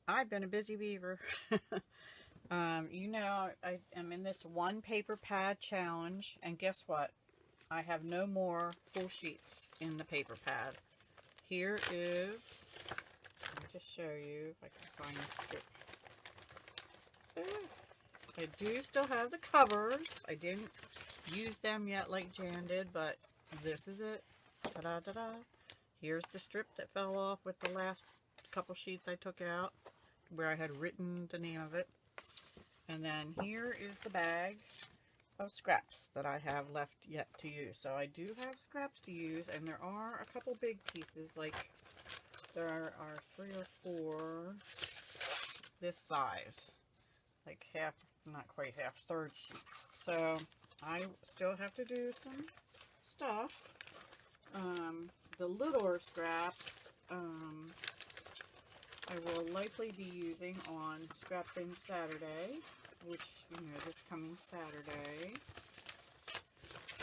I've been a busy beaver. You know, I am in this one paper pad challenge, and guess what? I have no more full sheets in the paper pad. Here is, let me just show you if I can find the strip. I do still have the covers. I didn't use them yet like Jan did, but this is it. Ta-da-da-da. Here's the strip that fell off with the last couple sheets I took out, where I had written the name of it. And then here is the bag of scraps that I have left yet to use. So I do have scraps to use, and there are a couple big pieces, like there are 3 or 4 this size, like half, not quite half, third sheets. So I still have to do some stuff. The littler scraps I will likely be using on Scrap Bin Saturday, which, you know, this coming Saturday.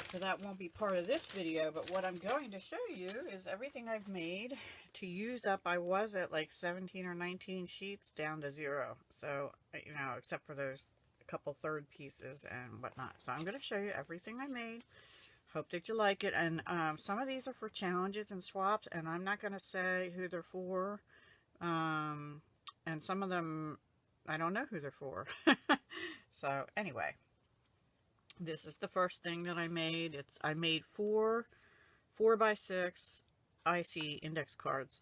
So that won't be part of this video, but what I'm going to show you is everything I've made to use up. I was at like 17 or 19 sheets down to 0. So, you know, except for those couple third pieces and whatnot. So I'm going to show you everything I made. Hope that you like it. And some of these are for challenges and swaps, and I'm not going to say who they're for. And some of them, I don't know who they're for. So anyway, this is the first thing that I made. I made 4 4x6 IC index cards,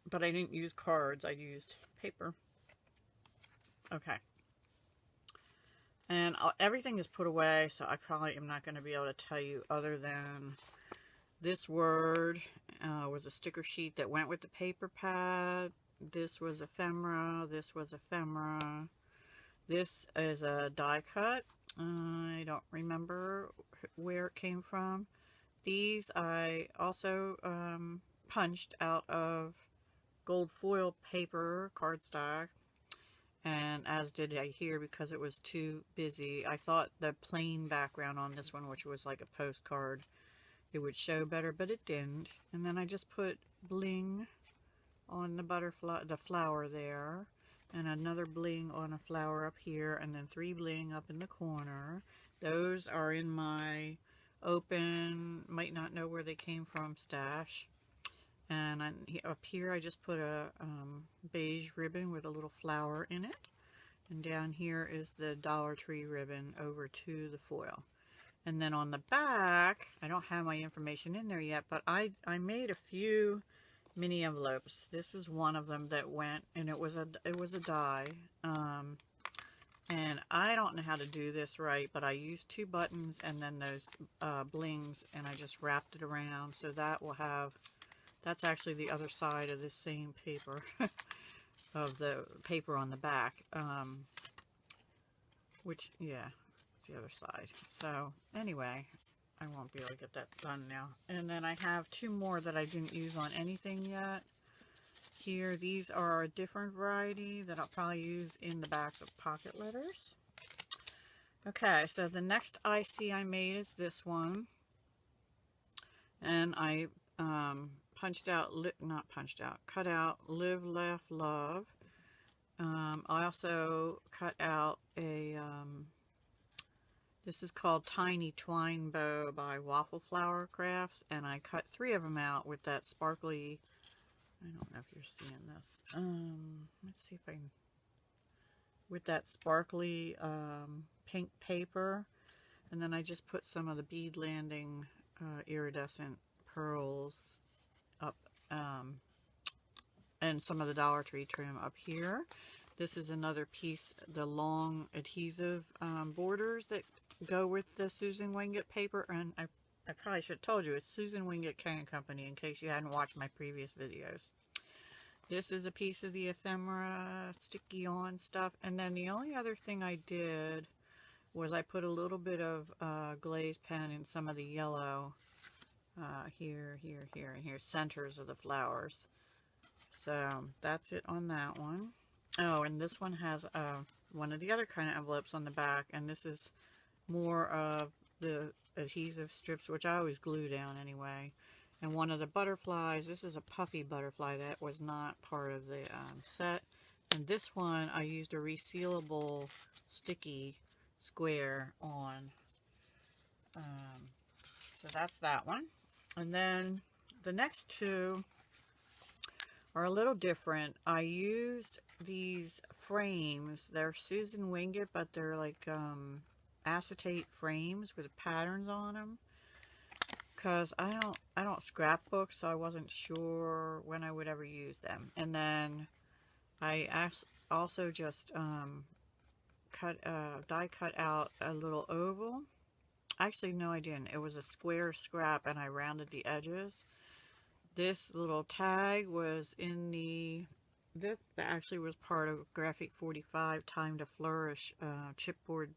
but I didn't use cards. I used paper. Okay. And everything is put away, so I probably am not going to be able to tell you other than this word was a sticker sheet that went with the paper pad. This was ephemera. This was ephemera. This is a die cut. I don't remember where it came from. These I also punched out of gold foil paper cardstock. And as did I here, because it was too busy. I thought the plain background on this one, which was like a postcard, it would show better, but it didn't. And then I just put bling on the butterfly, the flower there, and another bling on a flower up here, and then 3 bling up in the corner. Those are in my open, might not know where they came from stash. And up here I just put a beige ribbon with a little flower in it. And down here is the Dollar Tree ribbon over to the foil. And then on the back, I don't have my information in there yet, but I made a few mini envelopes. This is one of them that went, and it was a die. And I don't know how to do this right, but I used 2 buttons and then those blings, and I just wrapped it around. So that will have, that's actually the other side of this same paper, of the paper on the back, which, yeah, it's the other side. So anyway, I won't be able to get that done now. And then I have 2 more that I didn't use on anything yet. Here, these are a different variety that I'll probably use in the backs of pocket letters. Okay, so the next IC I made is this one. And I cut out Live, Laugh, Love. I also cut out a, this is called Tiny Twine Bow by Waffle Flower Crafts, and I cut 3 of them out with that sparkly, I don't know if you're seeing this, let's see if I can, with that sparkly pink paper, and then I just put some of the bead landing iridescent pearls up, and some of the Dollar Tree trim up here. This is another piece, the long adhesive borders that go with the Susan Wingate paper, and I probably should have told you, it's Susan Wingate Can Company in case you hadn't watched my previous videos. This is a piece of the ephemera sticky on stuff, and then the only other thing I did was I put a little bit of glaze pen in some of the yellow here, and here, centers of the flowers. So that's it on that one. Oh, and this one has one of the other kind of envelopes on the back, and this is more of the adhesive strips, which I always glue down anyway. And one of the butterflies, this is a puffy butterfly that was not part of the set. And this one I used a resealable sticky square on. So that's that one. And then the next two are a little different. I used these frames. They're Susan Wingate, but they're like acetate frames with patterns on them. Because I don't scrapbook, so I wasn't sure when I would ever use them. And then I also just die cut out a little oval. Actually, no, I didn't. It was a square scrap, and I rounded the edges. This little tag was in this actually was part of Graphic 45 Time to Flourish chipboard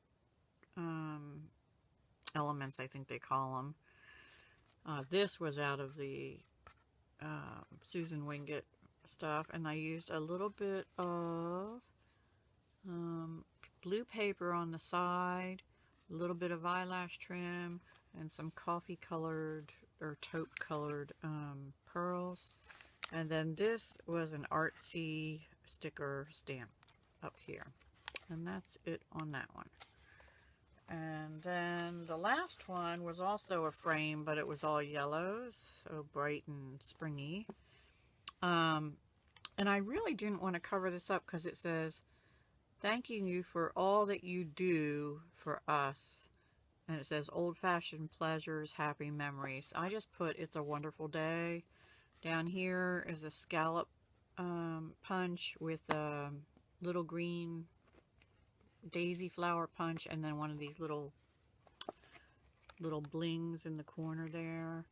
elements, I think they call them. This was out of the Susan Wingate stuff, and I used a little bit of blue paper on the side, a little bit of eyelash trim, and some coffee colored or taupe colored pearls. And then this was an artsy sticker stamp up here, and that's it on that one. And then the last one was also a frame, but it was all yellows, so bright and springy. And I really didn't want to cover this up because it says, "Thanking you for all that you do for us." And it says, "Old-fashioned pleasures, happy memories." I just put, "It's a wonderful day." Down here is a scallop punch with a little green daisy flower punch, and then one of these little blings in the corner there.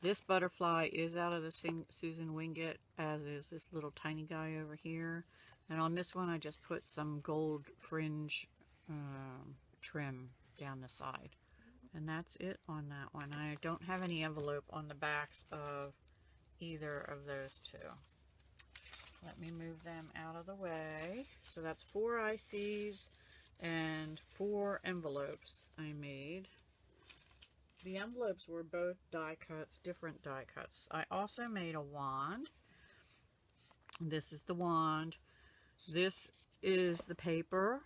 This butterfly is out of the Susan Wingate, as is this little tiny guy over here. And on this one I just put some gold fringe trim down the side. And that's it on that one. I don't have any envelope on the backs of either of those two. Let me move them out of the way. So that's 4 ICs and 4 envelopes I made. The envelopes were both die cuts, different die cuts. I also made a wand. This is the wand. This is the paper,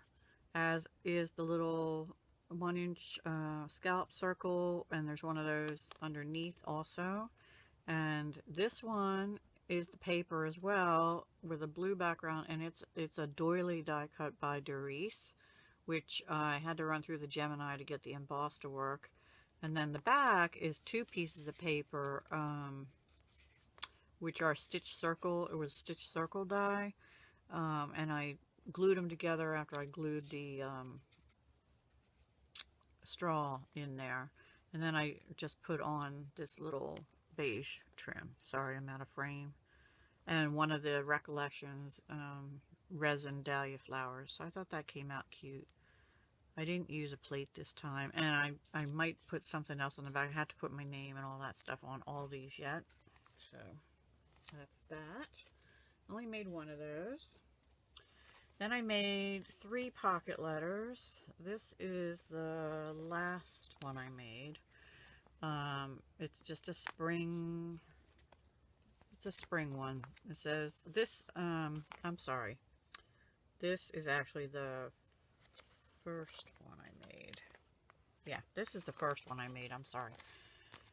as is the little 1-inch scallop circle, and there's one of those underneath also. And this one is the paper as well, with a blue background, and it's a doily die cut by Doris, which I had to run through the Gemini to get the emboss to work. And then the back is 2 pieces of paper, which are stitch circle. It was stitch circle die, and I glued them together after I glued the straw in there. And then I just put on this little beige trim. Sorry, I'm out of frame. And one of the Recollections resin dahlia flowers. So I thought that came out cute. I didn't use a plate this time, and I might put something else on the back. I have to put my name and all that stuff on all these yet. So that's that. I only made 1 of those. Then I made 3 pocket letters. This is the last one I made. It's just a spring. It's a spring one. It says this. I'm sorry. This is actually the first one I made. Yeah, this is the first one I made. I'm sorry.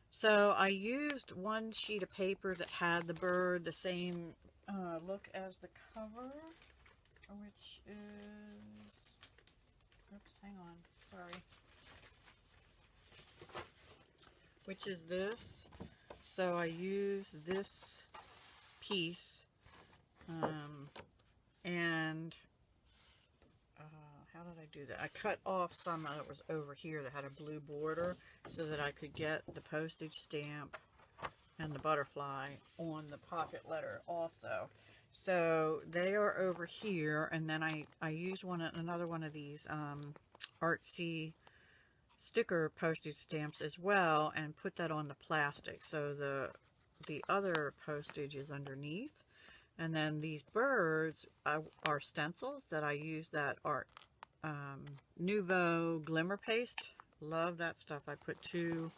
So I used 1 sheet of paper that had the bird the same look as the cover, which is, oops, hang on, sorry, which is this. So I used this piece, and how did I do that? I cut off some that was over here that had a blue border so that I could get the postage stamp and the butterfly on the pocket letter also. So they are over here, and then I used another one of these artsy sticker postage stamps as well, and put that on the plastic. So the other postage is underneath, and then these birds are stencils that I use that Art Nouveau glimmer paste. Love that stuff. I put 2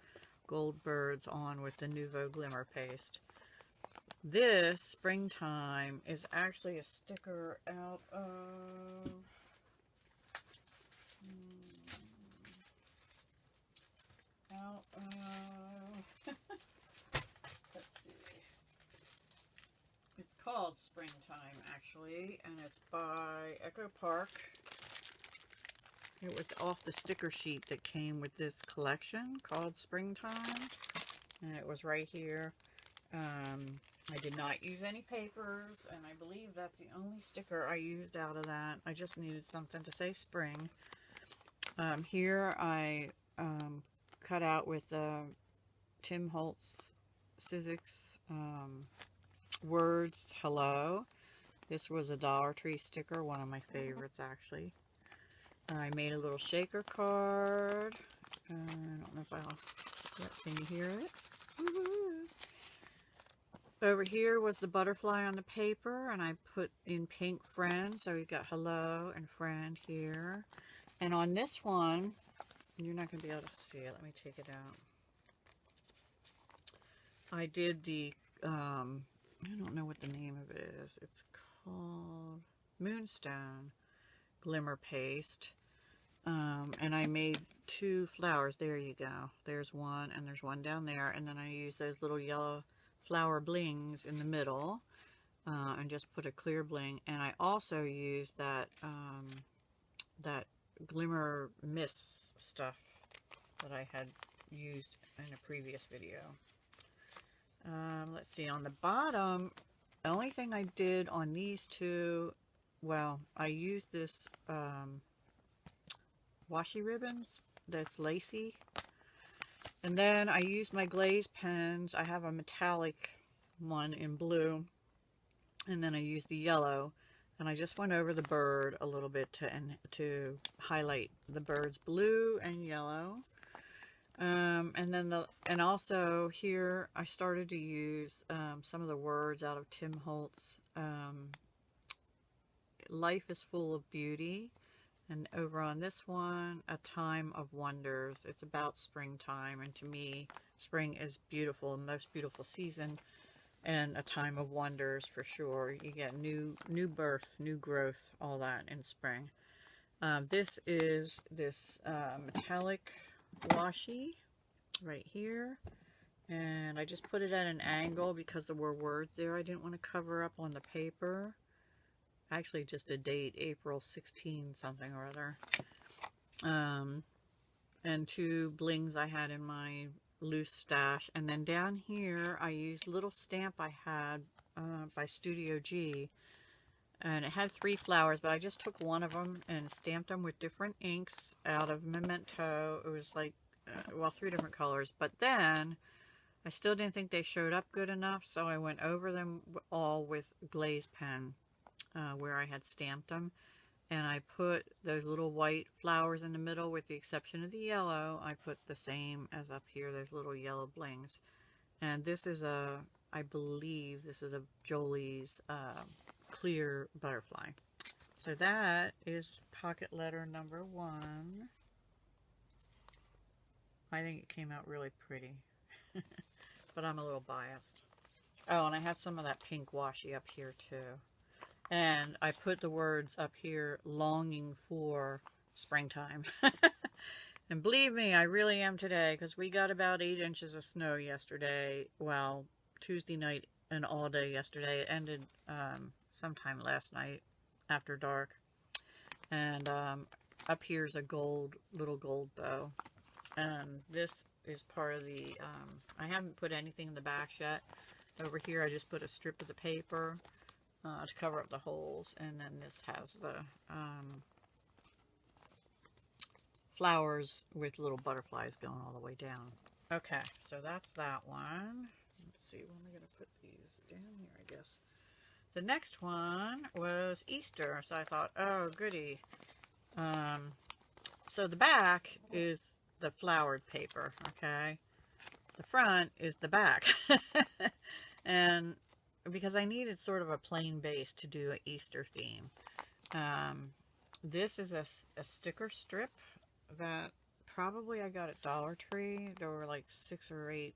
gold birds on with the Nouveau glimmer paste. This Springtime is actually a sticker out of let's see. It's called Springtime actually, and it's by Echo Park. It was off the sticker sheet that came with this collection called Springtime, and it was right here. I did not use any papers, and I believe that's the only sticker I used out of that. I just needed something to say spring. Here I cut out with Tim Holtz Sizzix words hello. This was a Dollar Tree sticker, one of my favorites actually. I made a little shaker card. I don't know if can you hear it? Over here was the butterfly on the paper, and I put in pink friend, so we got hello and friend here. And on this one, you're not going to be able to see it. Let me take it out. I did the, I don't know what the name of it is. It's called Moonstone Glimmer Paste. And I made 2 flowers. There you go. There's one, and there's one down there. And then I used those little yellow flower blings in the middle, and just put a clear bling. And I also used that that glimmer mist stuff that I had used in a previous video. Let's see, on the bottom, the only thing I did on these 2, well, I used this washi ribbons that's lacy. And then I used my glaze pens. I have a metallic one in blue. And then I used the yellow. And I just went over the bird a little bit to highlight the bird's blue and yellow. And also here I started to use some of the words out of Tim Holtz. Life is full of beauty. And over on this one, a time of wonders. It's about springtime, and to me, spring is beautiful, the most beautiful season, and a time of wonders for sure. You get new birth, new growth, all that in spring. This is this metallic washi right here, and I just put it at an angle because there were words there I didn't want to cover up on the paper. Actually just a date, April 16 something or other. And 2 blings I had in my loose stash. And then down here I used a little stamp I had by Studio G. And it had 3 flowers, but I just took one of them and stamped them with different inks out of Memento. It was like, well, 3 different colors. But then I still didn't think they showed up good enough, so I went over them all with glaze pen. Where I had stamped them, and I put those little white flowers in the middle with the exception of the yellow. I put the same as up here, those little yellow blings. And this is I believe this is a Jolie's clear butterfly. So that is pocket letter number 1. I think it came out really pretty, but I'm a little biased. Oh, and I had some of that pink washi up here too. And I put the words up here, longing for springtime. And believe me, I really am today, because we got about 8 inches of snow yesterday. Well, Tuesday night and all day yesterday. It ended sometime last night after dark. And up here's a little gold bow. And this is part of the, I haven't put anything in the back yet. Over here I just put a strip of the paper to cover up the holes, and then this has the flowers with little butterflies going all the way down. Okay, so that's that one. Let's see, when am I going to put these down here, I guess. The next one was Easter, so I thought, oh goody. So the back is the flowered paper, okay? The front is the back. And because I needed sort of a plain base to do an Easter theme. This is a sticker strip that probably I got at Dollar Tree. There were like 6 or 8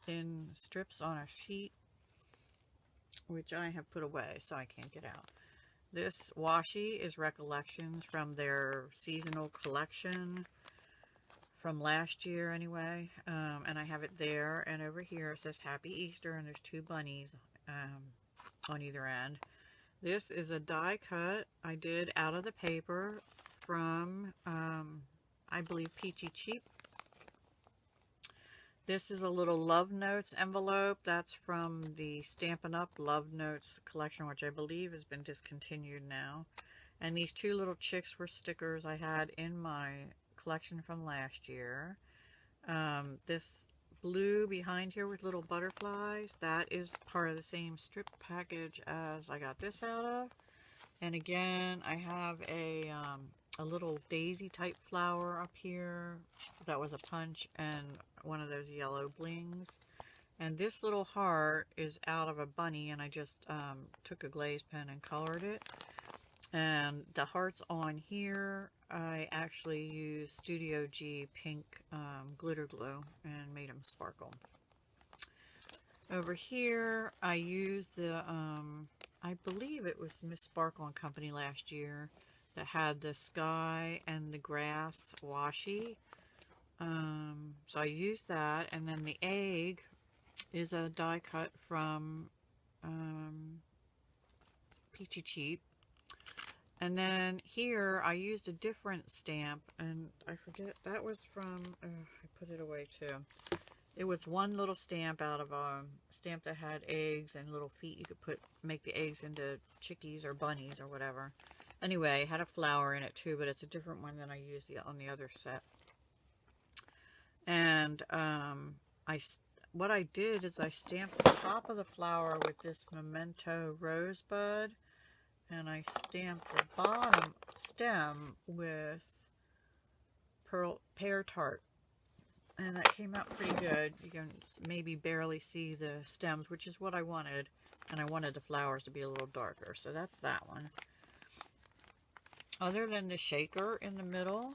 thin strips on a sheet. which I have put away so I can't get out. This washi is Recollections from their seasonal collection from last year anyway, and I have it there, and over here it says Happy Easter, and there's two bunnies on either end. This is a die cut I did out of the paper from, I believe, Peachy Cheap. This is a little Love Notes envelope. That's from the Stampin' Up! Love Notes collection, which I believe has been discontinued now. And these two little chicks were stickers I had in my collection from last year. This blue behind here with little butterflies, that is part of the same strip package as I got this out of. And again, I have a little daisy type flower up here that was a punch and one of those yellow blings. And this little heart is out of a bunny, and I just took a glaze pen and colored it. And the hearts on here, I actually used Studio G pink glitter glue and made them sparkle. Over here, I used the, I believe it was Miss Sparkle and Company last year that had the sky and the grass washi. So I used that, and then the egg is a die cut from Peachy Cheap. And then here I used a different stamp, and I forget, that was from, I put it away too. It was one little stamp out of a stamp that had eggs and little feet. You could make the eggs into chickies or bunnies or whatever. Anyway, it had a flower in it too, but it's a different one than I used on the other set. And what I did is I stamped the top of the flower with this Memento Rosebud, and I stamped the bottom stem with Pear Tart. And that came out pretty good. You can maybe barely see the stems, which is what I wanted. And I wanted the flowers to be a little darker. So that's that one. Other than the shaker in the middle,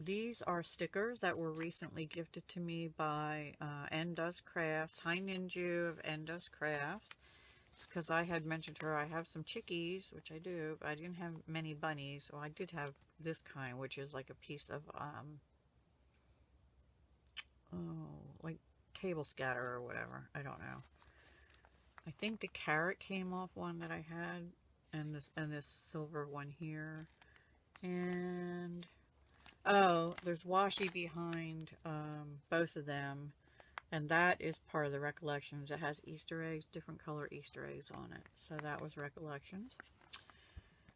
these are stickers that were recently gifted to me by N Does Crafts. Hi Ninju of N Does Crafts. Because I had mentioned to her I have some chickies, which I do, but I didn't have many bunnies. Well, I did have this kind, which is like a piece of, like table scatter or whatever. I don't know. I think the carrot came off one that I had, and this silver one here. And, oh, there's washi behind both of them. And that is part of the Recollections. It has Easter eggs, different color Easter eggs on it. So that was Recollections.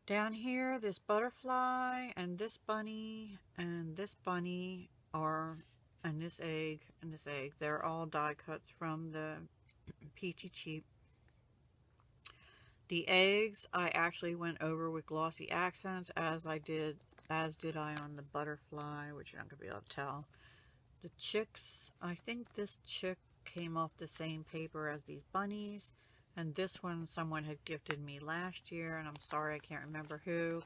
Down here, this butterfly and this bunny and this bunny and this egg and this egg. They're all die cuts from the Peachy Cheap. The eggs I actually went over with glossy accents as did I on the butterfly, which you're not going to be able to tell. The chicks, I think this chick came off the same paper as these bunnies, and this one someone had gifted me last year, and I'm sorry I can't remember who.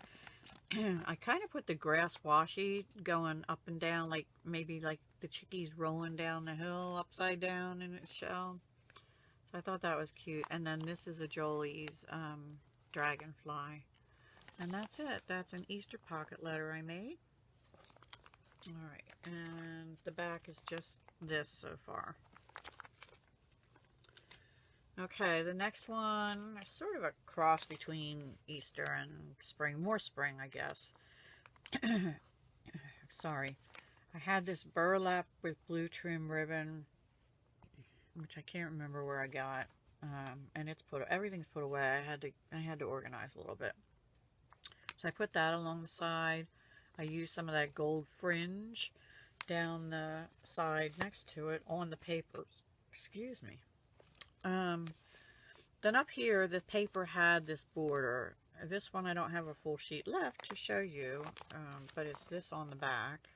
I kind of put the grass washi going up and down, like maybe like the chickies rolling down the hill upside down in its shell. So I thought that was cute. And then this is a Jolie's dragonfly. And that's it. That's an Easter pocket letter I made. Alright, and the back is just this so far. Okay, the next one is sort of a cross between Easter and spring. More spring, I guess. Sorry. I had this burlap with blue trim ribbon, which I can't remember where I got. And everything's put away. I had to organize a little bit. So I put that along the side. I used some of that gold fringe down the side next to it on the papers. Excuse me. Then up here, the paper had this border. This one I don't have a full sheet left to show you, but it's this on the back.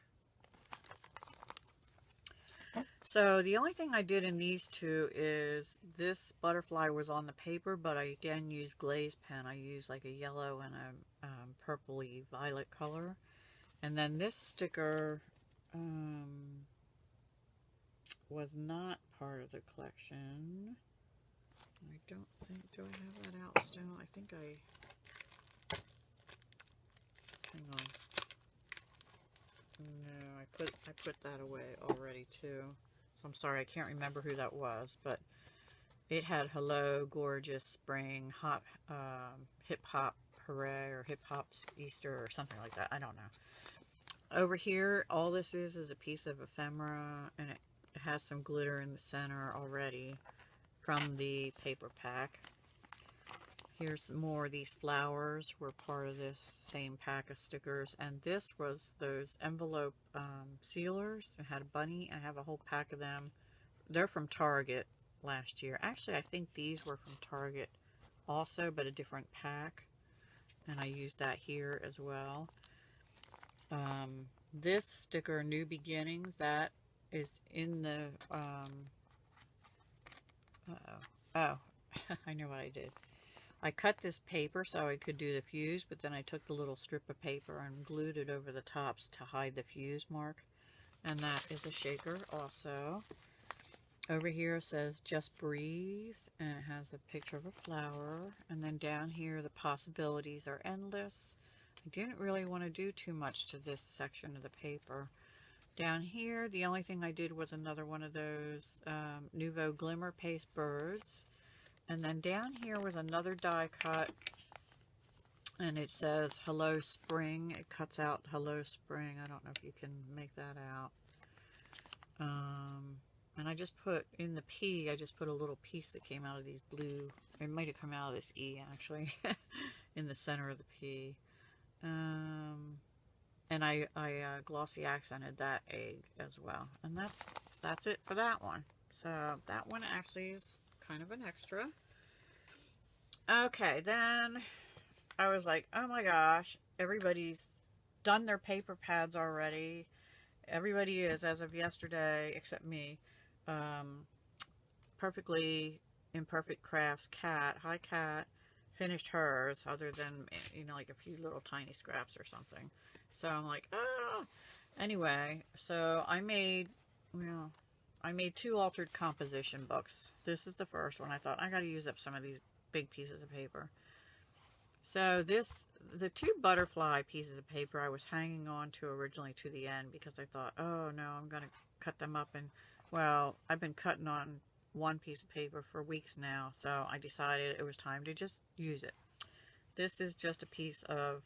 So the only thing I did in these two is this butterfly was on the paper, but I again used glaze pen. I used like a yellow and a purpley violet color. And then this sticker was not part of the collection. I don't think, do I have that out still? I think hang on. No, I put that away already too. So I'm sorry, I can't remember who that was, but it had Hello, Gorgeous, Spring, Hop, Hip Hop, Hooray, or Hip Hop's Easter, or something like that. I don't know. Over here, all this is a piece of ephemera, and it has some glitter in the center already from the paper pack. Here's more of these flowers were part of this same pack of stickers, and this was those envelope sealers. It had a bunny. I have a whole pack of them. They're from Target last year. Actually, I think these were from Target also, but a different pack, and I used that here as well. This sticker, New Beginnings, that is in the oh I know what I did. I cut this paper so I could do the fuse, but then I took the little strip of paper and glued it over the tops to hide the fuse mark. And that is a shaker also. Over here it says Just Breathe, and it has a picture of a flower. And then down here the possibilities are endless. I didn't really want to do too much to this section of the paper. Down here, the only thing I did was another one of those Nouveau Glimmer Paste birds. And then down here was another die cut, and it says Hello Spring. It cuts out Hello Spring. I don't know if you can make that out. And I just put in the P, I just put a little piece that came out of these blue, it might have come out of this E actually, in the center of the P. And I glossy accented that egg as well. And that's it for that one. So that one actually is kind of an extra. Okay, then I was like, oh my gosh, everybody's done their paper pads already. Everybody is, as of yesterday, except me. Perfectly Imperfect Crafts Cat, hi Cat, finished hers, other than, you know, like a few little tiny scraps or something. So I'm like, oh. Anyway, so I made, well, I made 2 altered composition books. This is the first one. I thought I got to use up some of these big pieces of paper. So the 2 butterfly pieces of paper I was hanging on to originally to the end because I thought, oh no, I'm going to cut them up. And well, I've been cutting on one piece of paper for weeks now, so I decided it was time to just use it. This is just a piece of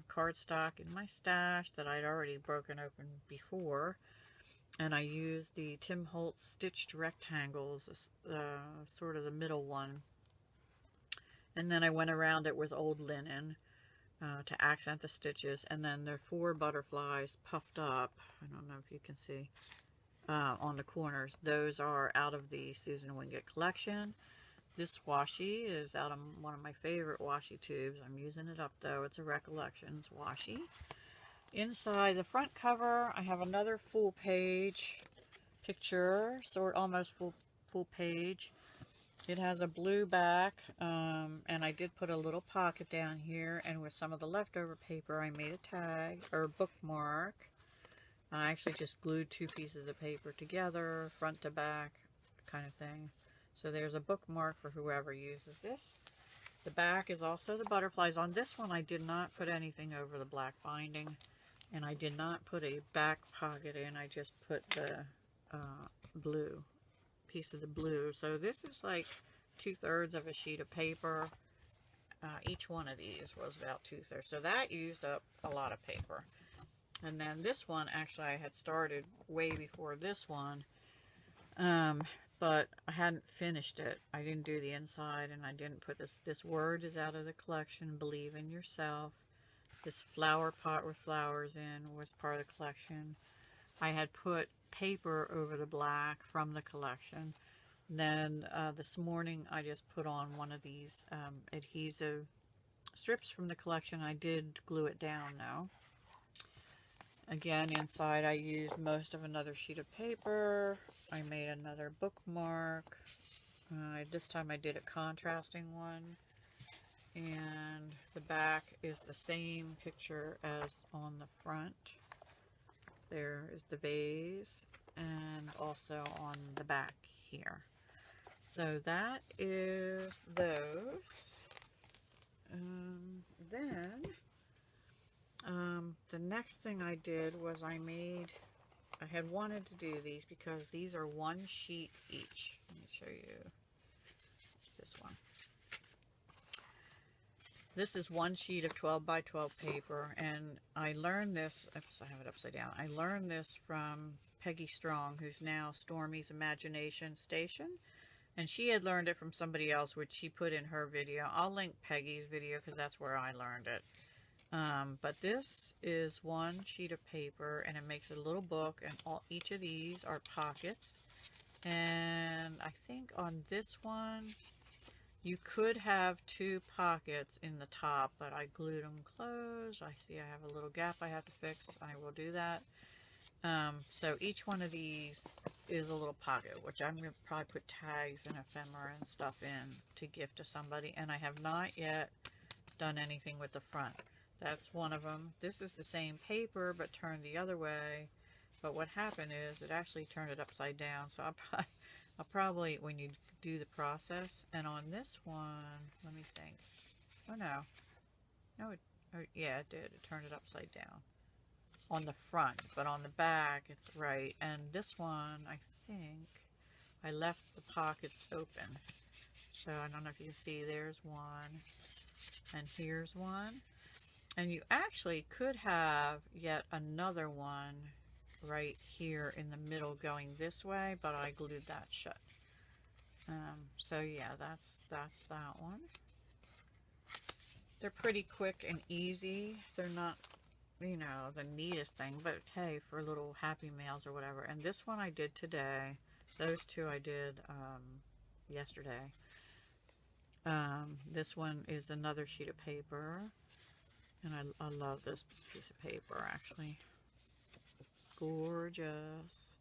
cardstock in my stash that I'd already broken open before. And I used the Tim Holtz stitched rectangles, sort of the middle one. And then I went around it with old linen to accent the stitches. And then there are 4 butterflies puffed up. I don't know if you can see on the corners. Those are out of the Susan Wingate collection. This washi is out of one of my favorite washi tubes. I'm using it up though. It's a Recollections washi. Inside the front cover, I have another full page picture, almost full page. It has a blue back, and I did put a little pocket down here, and with some of the leftover paper, I made a tag, or bookmark. I actually just glued 2 pieces of paper together, front to back, kind of thing. So there's a bookmark for whoever uses this. The back is also the butterflies. On this one, I did not put anything over the black binding. And I did not put a back pocket in, I just put the blue, piece of the blue. So this is like 2/3 of a sheet of paper. Each one of these was about 2/3. So that used up a lot of paper. And then this one, actually I had started way before this one. But I hadn't finished it. I didn't do the inside, and I didn't put this word is out of the collection, Believe in Yourself. This flower pot with flowers in was part of the collection. I had put paper over the black from the collection. Then this morning I just put on one of these adhesive strips from the collection. I did glue it down now. Again, inside I used most of another sheet of paper. I made another bookmark. This time I did a contrasting one. And the back is the same picture as on the front. There is the vase, and also on the back here. So that is those. Then the next thing I did was I had wanted to do these because these are one sheet each. Let me show you this one. This is one sheet of 12 by 12 paper, and I learned this, oops, I have it upside down. I learned this from Peggy Strong, who's now Stormy's Imagination Station, and she had learned it from somebody else, which she put in her video. I'll link Peggy's video because that's where I learned it. But this is one sheet of paper, and it makes a little book, and each of these are pockets. And I think on this one, you could have 2 pockets in the top, but I glued them closed. I see I have a little gap I have to fix. I will do that. So each one of these is a little pocket, which I'm going to probably put tags and ephemera and stuff in to gift to somebody. And I have not yet done anything with the front. That's one of them. This is the same paper, but turned the other way. But what happened is it actually turned it upside down. So I'll probably, when you do the process, and on this one, let me think. Oh no. No, yeah, it did. It turned it upside down on the front, but on the back it's right. And this one, I think I left the pockets open. So I don't know if you can see, there's one, and here's one. And you actually could have yet another one right here in the middle going this way, but I glued that shut. So yeah, that's that one. They're pretty quick and easy. They're not, you know, the neatest thing, but hey, for little happy mails or whatever. And this one I did today. Those two I did yesterday. This one is another sheet of paper, and I love this piece of paper, actually. Gorgeous.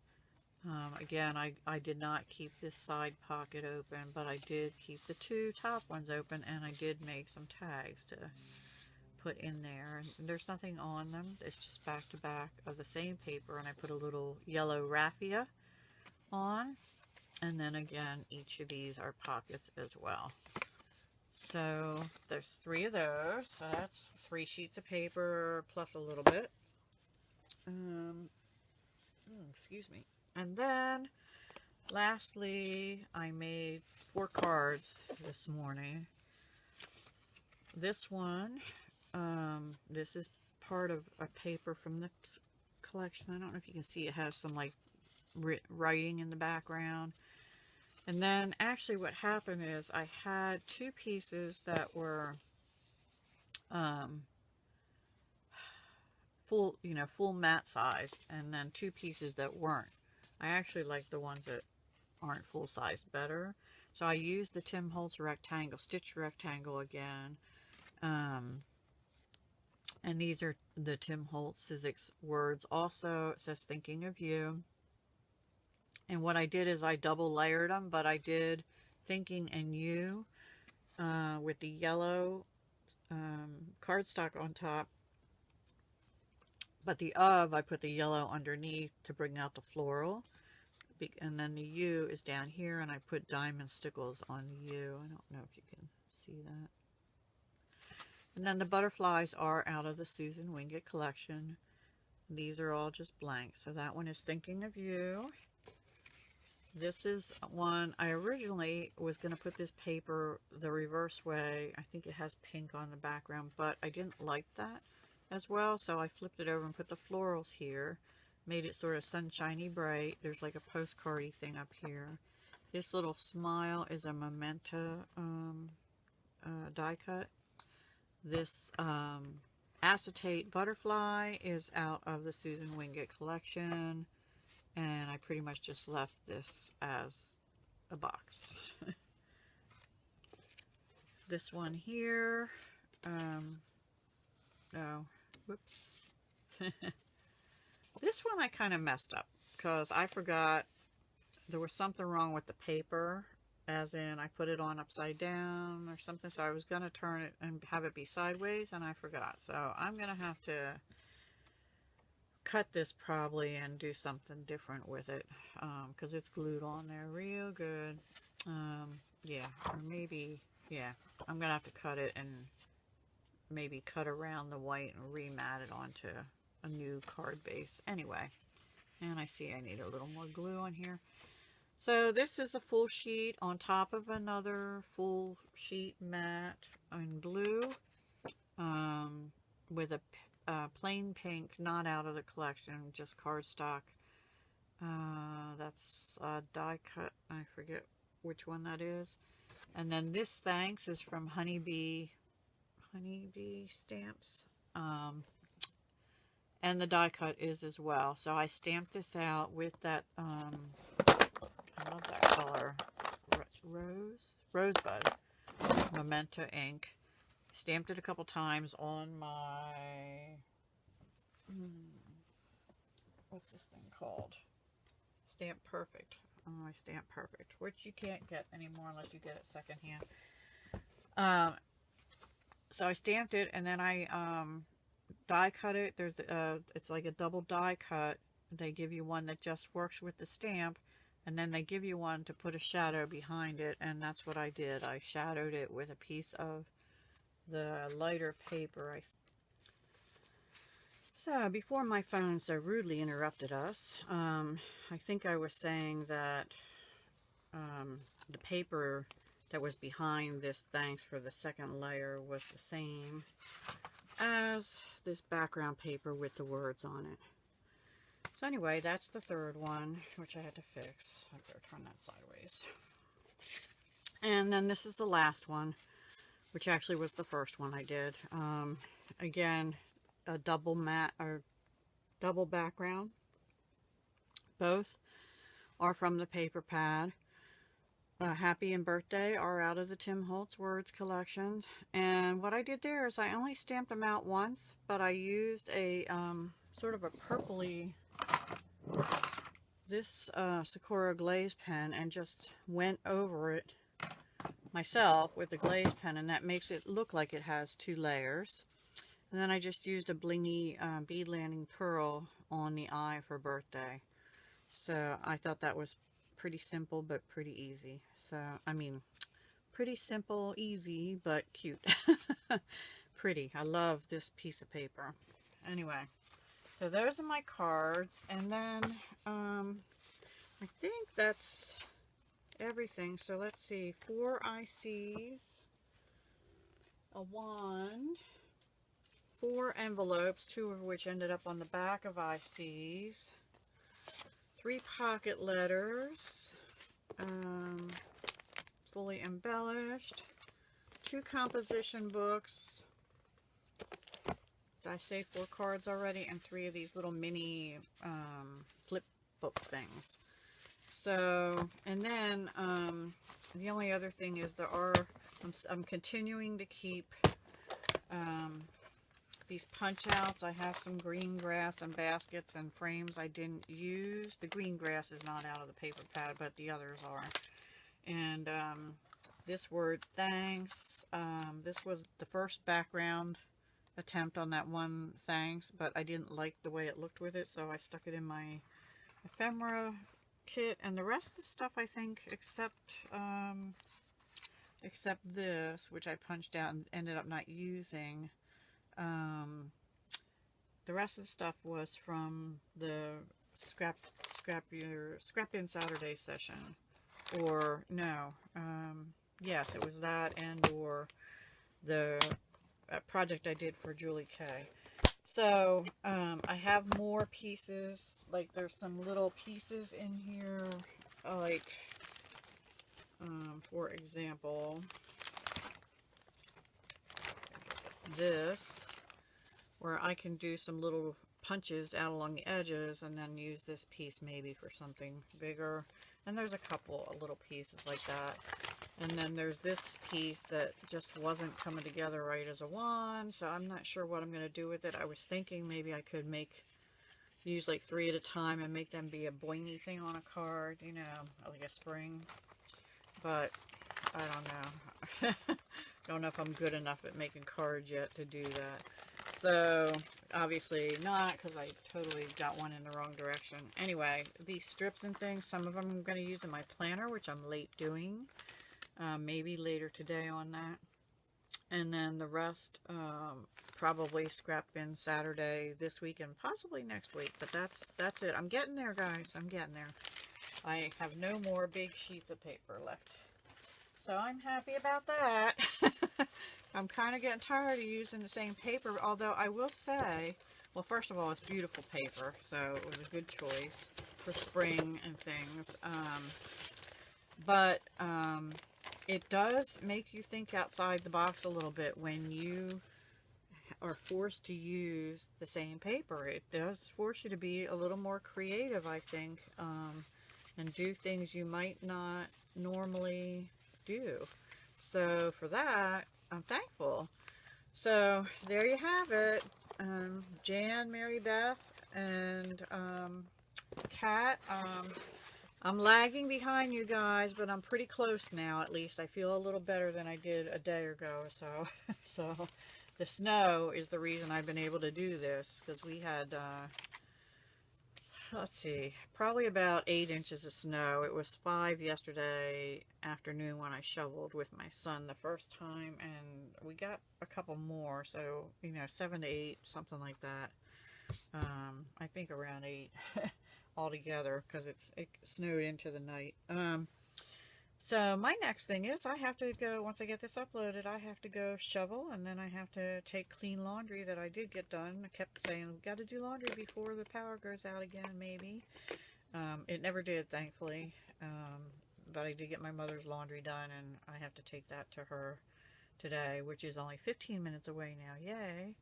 Again, I did not keep this side pocket open, but I did keep the 2 top ones open, and I did make some tags to put in there. And there's nothing on them. It's just back to back of the same paper, and I put a little yellow raffia on. And then again, each of these are pockets as well. So there's 3 of those. So that's 3 sheets of paper plus a little bit. Excuse me. And then, lastly, I made 4 cards this morning. This one, this is part of a paper from the collection. I don't know if you can see, it has some like writing in the background. And then, actually, what happened is I had 2 pieces that were full mat size, and then 2 pieces that weren't. I actually like the ones that aren't full size better. So I used the Tim Holtz rectangle, stitch rectangle again. And these are the Tim Holtz Sizzix words. Also, it says thinking of you. And what I did is I double layered them, but I did thinking and you with the yellow cardstock on top. But the I put the yellow underneath to bring out the floral. And then the U is down here, and I put diamond stickles on the U. I don't know if you can see that. And then the butterflies are out of the Susan Wingate collection. These are all just blank. So that one is thinking of you. This is one, I originally was going to put this paper the reverse way. I think it has pink on the background, but I didn't like that as well, so I flipped it over and put the florals here, made it sort of sunshiny bright. There's like a postcardy thing up here. This little smile is a Memento die cut. This acetate butterfly is out of the Susan Wingate collection, and I pretty much just left this as a box. This one here, oh, whoops. This one I kind of messed up because I forgot there was something wrong with the paper, as in I put it on upside down or something, so I was going to turn it and have it be sideways, and I forgot. So I'm going to have to cut this probably and do something different with it because it's glued on there real good. Yeah, or maybe, yeah, I'm gonna have to cut it and maybe cut around the white and remat it onto a new card base. Anyway, and I see I need a little more glue on here. So this is a full sheet on top of another full sheet matte in blue, with a plain pink, not out of the collection, just cardstock. That's a die cut. I forget which one that is. And then this thanks is from Honeybee Stamps. And the die cut is as well. So I stamped this out with that, I love that color, Rosebud Memento ink. Stamped it a couple times on my, what's this thing called? Stamp Perfect. On my Stamp Perfect, which you can't get anymore unless you get it secondhand. So I stamped it, and then I die cut it. There's it's like a double die cut. They give you one that just works with the stamp, and then they give you one to put a shadow behind it, and that's what I did. I shadowed it with a piece of the lighter paper. So before my phone so rudely interrupted us, I think I was saying that the paper that was behind this thanks for the second layer was the same as this background paper with the words on it. So anyway, that's the third one, which I had to fix. I better turn that sideways. And then this is the last one, which actually was the first one I did. Again, a double matte or double background. Both are from the paper pad. Happy and Birthday are out of the Tim Holtz Words collection. And what I did there is I only stamped them out once, but I used a sort of a purpley, this Sakura glaze pen, and just went over it myself with the glaze pen, and that makes it look like it has two layers. And then I just used a blingy bead landing pearl on the eye for Birthday. So I thought that was pretty simple but pretty easy. So I mean, pretty simple, easy, but cute. Pretty. I love this piece of paper. Anyway, so those are my cards, and then I think that's everything. So let's see, 4 ICs, a wand, 4 envelopes, 2 of which ended up on the back of ICs, 3 pocket letters, fully embellished, 2 composition books. Did I say 4 cards already? And 3 of these little mini flip book things. So, and then the only other thing is I'm continuing to keep these punch outs. I have some green grass and baskets and frames I didn't use. The green grass is not out of the paper pad, but the others are. And this word thanks, this was the first background attempt on that one thanks, but I didn't like the way it looked with it, so I stuck it in my ephemera kit. And the rest of the stuff, I think, except this, which I punched out and ended up not using, the rest of the stuff was from the Scrap In Saturday session. Or no, yes, it was that, and or the project I did for Julie K. So I have more pieces. Like there's some little pieces in here, like for example, this, where I can do some little punches out along the edges and then use this piece maybe for something bigger. And there's a couple of little pieces like that. And then there's this piece that just wasn't coming together right as a wand, so I'm not sure what I'm going to do with it. I was thinking maybe I could use like 3 at a time and make them be a boingy thing on a card, you know, like a spring. But I don't know. Don't know if I'm good enough at making cards yet to do that. So obviously not, because I totally got one in the wrong direction. Anyway, these strips and things, some of them I'm going to use in my planner, which I'm late doing. Maybe later today on that. And then the rest, probably scrap bin Saturday this week and possibly next week. But that's it. I'm getting there, guys. I'm getting there. I have no more big sheets of paper left. So I'm happy about that. I'm kind of getting tired of using the same paper, although I will say, well, first of all, it's beautiful paper, so it was a good choice for spring and things. But it does make you think outside the box a little bit when you are forced to use the same paper. It does force you to be a little more creative, I think, and do things you might not normally do. So for that, I'm thankful. So there you have it. Jan, Mary Beth, and Kat. I'm lagging behind you guys, but I'm pretty close now. At least I feel a little better than I did a day ago. So the snow is the reason I've been able to do this, because we had let's see, probably about 8 inches of snow. It was 5 yesterday afternoon when I shoveled with my son the first time, and we got a couple more, so, you know, 7 to 8, something like that. I think around 8 altogether, because it snowed into the night. So my next thing is I have to go, once I get this uploaded, I have to go shovel, and then I have to take clean laundry that I did get done. I kept saying, we've got to do laundry before the power goes out again, maybe. It never did, thankfully. But I did get my mother's laundry done, and I have to take that to her today, which is only 15 minutes away now. Yay.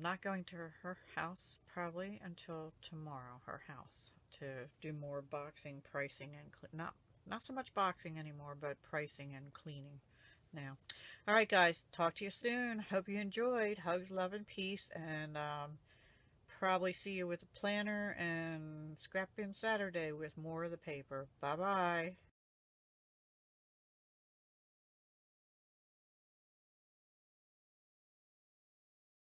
Not going to her house probably until tomorrow, her house, to do more boxing, pricing, and not so much boxing anymore, but pricing and cleaning now. All right, guys, talk to you soon. Hope you enjoyed. Hugs, love, and peace, and probably see you with the planner and scrap bin Saturday with more of the paper. Bye-bye.